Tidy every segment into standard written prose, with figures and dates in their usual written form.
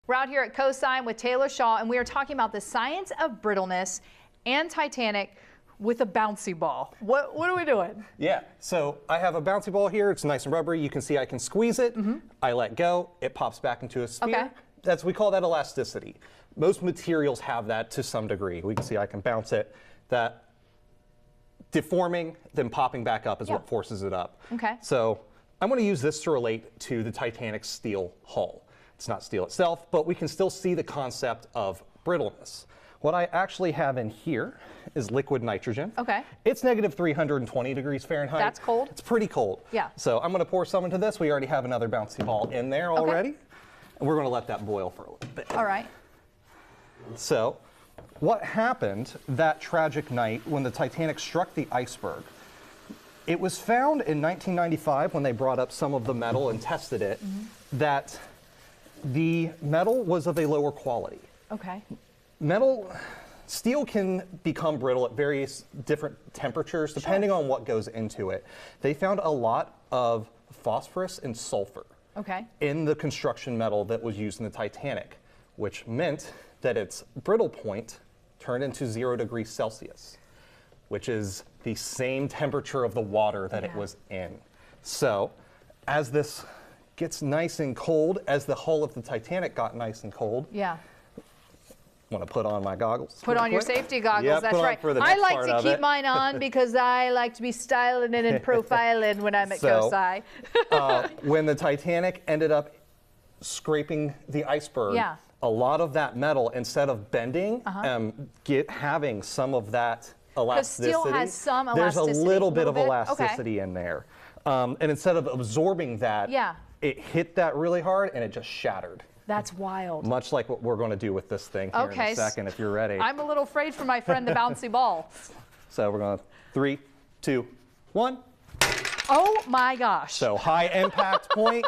We're out here at COSI with Taylor Shaw, and we are talking about the science of brittleness and Titanic with a bouncy ball. What are we doing? Yeah, so I have a bouncy ball here. It's nice and rubbery. You can see I can squeeze it. I let go. It pops back into a sphere. Okay. We call that elasticity. Most materials have that to some degree. We can see I can bounce it. That deforming, then popping back up is what forces it up. Okay. So I'm going to use this to relate to the Titanic steel hull. It's not steel itself, but we can still see the concept of brittleness. What I actually have in here is liquid nitrogen. Okay. It's negative 320 degrees Fahrenheit. That's cold. It's pretty cold. Yeah. So I'm going to pour some into this. We already have another bouncy ball in there already. And we're going to let that boil for a little bit. All right. So what happened that tragic night when the Titanic struck the iceberg? It was found in 1995 when they brought up some of the metal and tested it that the metal was of a lower quality. Okay. Steel can become brittle at various different temperatures depending on what goes into it. They found a lot of phosphorus and sulfur in the construction metal that was used in the Titanic, which meant that its brittle point turned into 0 degrees Celsius, which is the same temperature of the water that it was in. So as this gets nice and cold, as the hull of the Titanic got nice and cold, want to put on my goggles. Put on your safety goggles, yeah, that's right. I like to keep mine on because I like to be styling it and profiling when I'm at COSI. When the Titanic ended up scraping the iceberg, a lot of that metal, instead of bending, having some of that elasticity, steel has some elasticity, there's a little bit of elasticity in there. And instead of absorbing that, it hit that really hard and it just shattered. That's wild. Much like what we're going to do with this thing here in a second, if you're ready. I'm a little afraid for my friend, the bouncy ball. So we're going to 3, 2, 1. Oh my gosh. So high impact point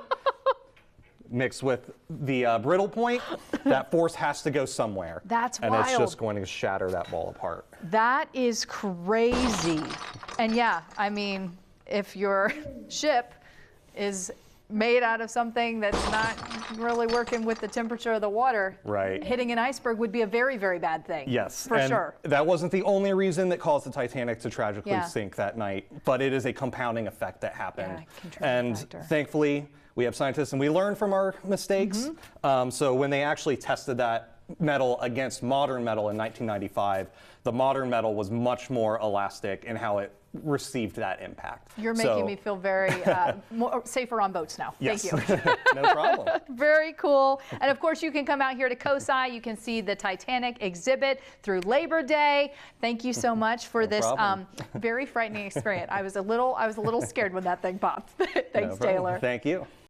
mixed with the brittle point, that force has to go somewhere. That's and wild. And it's just going to shatter that ball apart. That is crazy. And yeah, I mean, if your ship is made out of something that's not really working with the temperature of the water, hitting an iceberg would be a very, very bad thing. Yes, for sure. That wasn't the only reason that caused the Titanic to tragically sink that night, but it is a compounding effect that happened. And thankfully, we have scientists and we learn from our mistakes. So when they actually tested that metal against modern metal in 1995, the modern metal was much more elastic in how it received that impact. You're making me feel very safer on boats now. Yes. Thank you. No problem. Very cool. And of course, you can come out here to COSI. You can see the Titanic exhibit through Labor Day. Thank you so much for this very frightening experience. I was a little scared when that thing popped. Thanks, Taylor. Thank you.